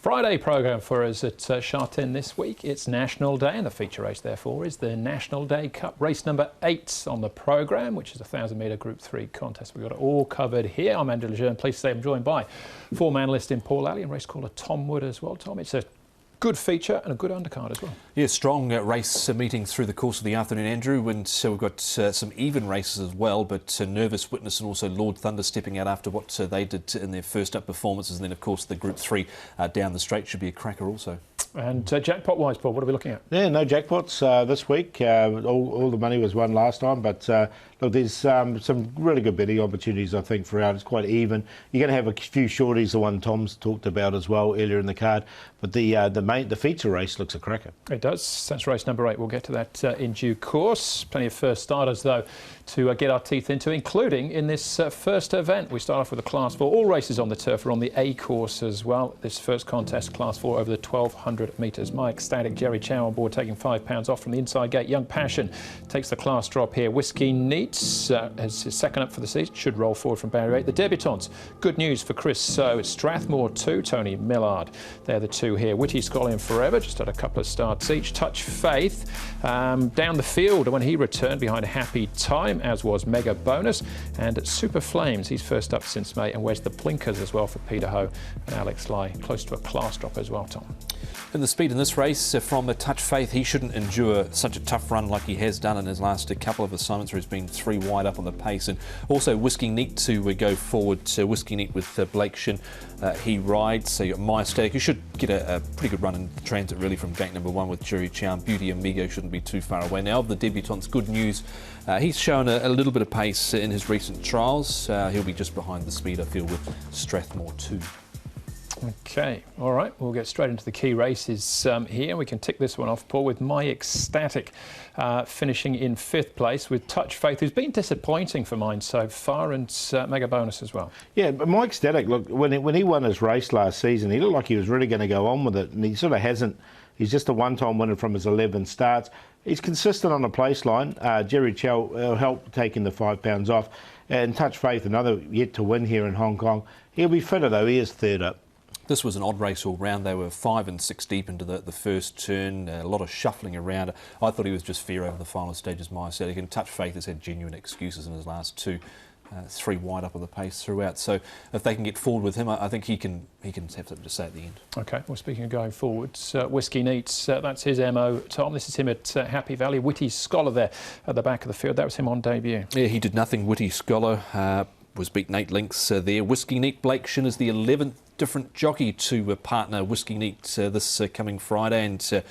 Friday programme for us at Sha Tin this week. It's National Day, and the feature race therefore is the National Day Cup race number 8 on the programme, which is a 1,000 metre Group 3 contest. We've got it all covered here. I'm Andrew Lejeune, pleased to say I'm joined by former analyst in Paul Alley and race caller Tom Wood as well. Tom, it's a good feature and a good undercard as well. Yeah, strong race meeting through the course of the afternoon, Andrew, and so we've got some even races as well, but Nervous Witness and also Lord Thunder stepping out after what they did in their first up performances, and then of course the Group 3 down the straight should be a cracker also. And jackpot-wise, Paul, what are we looking at? Yeah, no jackpots this week. All the money was won last time, but look, there's some really good betting opportunities, I think, throughout. It's quite even. You're going to have a few shorties, the one Tom's talked about as well earlier in the card, but the feature race looks a cracker. It does. That's race number 8. We'll get to that in due course. Plenty of first starters, though, to get our teeth into, including in this first event. We start off with a Class 4. All races on the turf are on the A course as well. This first contest, Class 4, over the 1,200 metres. My ecstatic Jerry Chow on board, taking £5 off from the inside gate. Young Passion takes the class drop here. Whiskey Neats as his second up for the season, should roll forward from barrier 8. The debutantes, good news for Chris. So it's Strathmore 2, Tony Millard. They're the two here. Witty Scully and Forever just had a couple of starts each. Touch Faith down the field when he returned behind Happy Time, as was Mega Bonus. And Super Flames, he's first up since May. And where's the blinkers as well for Peter Ho and Alex Lai, close to a class drop as well, Tom. And the speed in this race from Touch Faith, he shouldn't endure such a tough run like he has done in his last couple of assignments where he's been 3 wide up on the pace. And also Whiskey Neat to go forward. Whiskey Neat with Blake Shin, he rides. So you got My Static, who should get a pretty good run in transit really from gate number 1 with Jerry Chow. Beauty Amigo shouldn't be too far away. Now of the debutants, good news. He's shown a little bit of pace in his recent trials. He'll be just behind the speed, I feel, with Strathmore 2. Okay, all right, we'll get straight into the key races here. We can tick this one off, Paul, with My Ecstatic finishing in 5th place, with Touch Faith, who's been disappointing for mine so far, and Mega Bonus as well. Yeah, but My Ecstatic, look, when he won his race last season, he looked like he was really going to go on with it, and he sort of hasn't. He's just a one-time winner from his 11 starts. He's consistent on the place line. Jerry Chow helped taking the £5 off, and Touch Faith, another yet to win here in Hong Kong. He'll be fitter though, he is 3rd up. This was an odd race all round. They were 5 and 6 deep into the first turn, a lot of shuffling around. I thought he was just fair over the final stages, My Ecstatic, and Touch Faith has had genuine excuses in his last 2. 3 wide up on the pace throughout. So if they can get forward with him, I think he can have something to say at the end. Okay, well, speaking of going forwards, Whiskey Neats, that's his MO, Tom. This is him at Happy Valley. Witty Scholar there at the back of the field. That was him on debut. Yeah, he did nothing. Witty Scholar was beaten 8 lengths there. Whiskey Neat, Blake Shin is the 11th different jockey to partner Whiskey Neat this coming Friday, and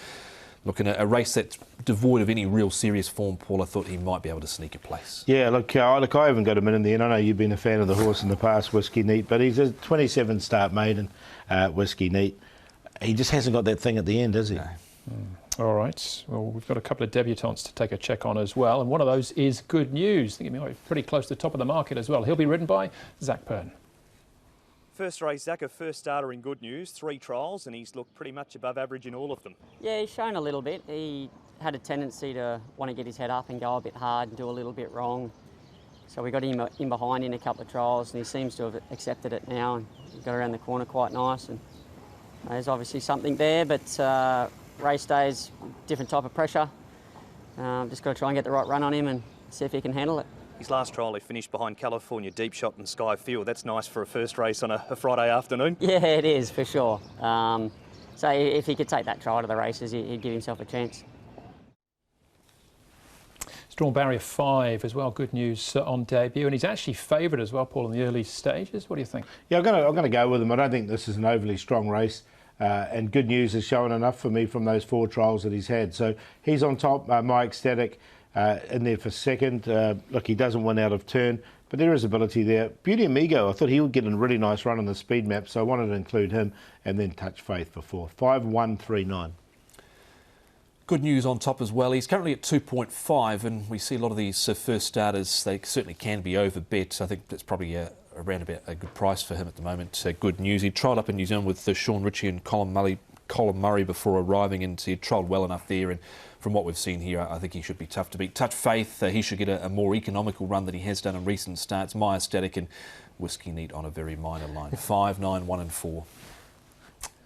looking at a race that's devoid of any real serious form, Paul. I thought he might be able to sneak a place. Yeah, look, I haven't got him in the end. I know you've been a fan of the horse in the past, Whiskey Neat, but he's a 27 start maiden, Whiskey Neat. He just hasn't got that thing at the end, has he? No. All right. Well, we've got a couple of debutantes to take a check on as well, and one of those is Good News. I think he might be pretty close to the top of the market as well. He'll be ridden by Zach Pern. First race, Zach, a first starter in Good News, 3 trials, and he's looked pretty much above average in all of them. Yeah, he's shown a little bit. He had a tendency to want to get his head up and go a bit hard and do a little bit wrong. So we got him in behind in a couple of trials, and he seems to have accepted it now, and he got around the corner quite nice. And there's obviously something there, but race day's different type of pressure. Just got to try and get the right run on him and see if he can handle it. His last trial, he finished behind California Deep Shot and Sky Field. That's nice for a first race on a Friday afternoon. Yeah, it is, for sure. So if he could take that trial to the races, he'd give himself a chance. Drawn barrier 5 as well. Good News on debut, and he's actually favoured as well, Paul, in the early stages. What do you think? Yeah, I'm going to go with him. I don't think this is an overly strong race. And Good News has shown enough for me from those 4 trials that he's had. So he's on top. My Ecstatic in there for 2nd. Look, he doesn't win out of turn, but there is ability there. Beauty Amigo, I thought he would get a really nice run on the speed map, so I wanted to include him, and then Touch Faith for 4th. 5-1-3-9. Good News on top as well. He's currently at 2.5, and we see a lot of these first starters, they certainly can be over bet. I think that's probably around about a good price for him at the moment. Good News. He trialled up in New Zealand with Sean Ritchie and Colin Murray before arriving, and he trialled well enough there, and from what we've seen here, I think he should be tough to beat. Touch Faith, he should get a more economical run than he has done in recent starts. My Ecstatic and Whiskey Neat on a very minor line. 5, 9, 1 and 4.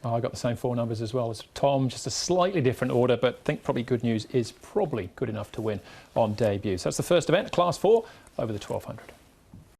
Oh, I got the same 4 numbers as well as Tom, just a slightly different order, but I think probably Good News is probably good enough to win on debut. So that's the first event, Class 4 over the 1200.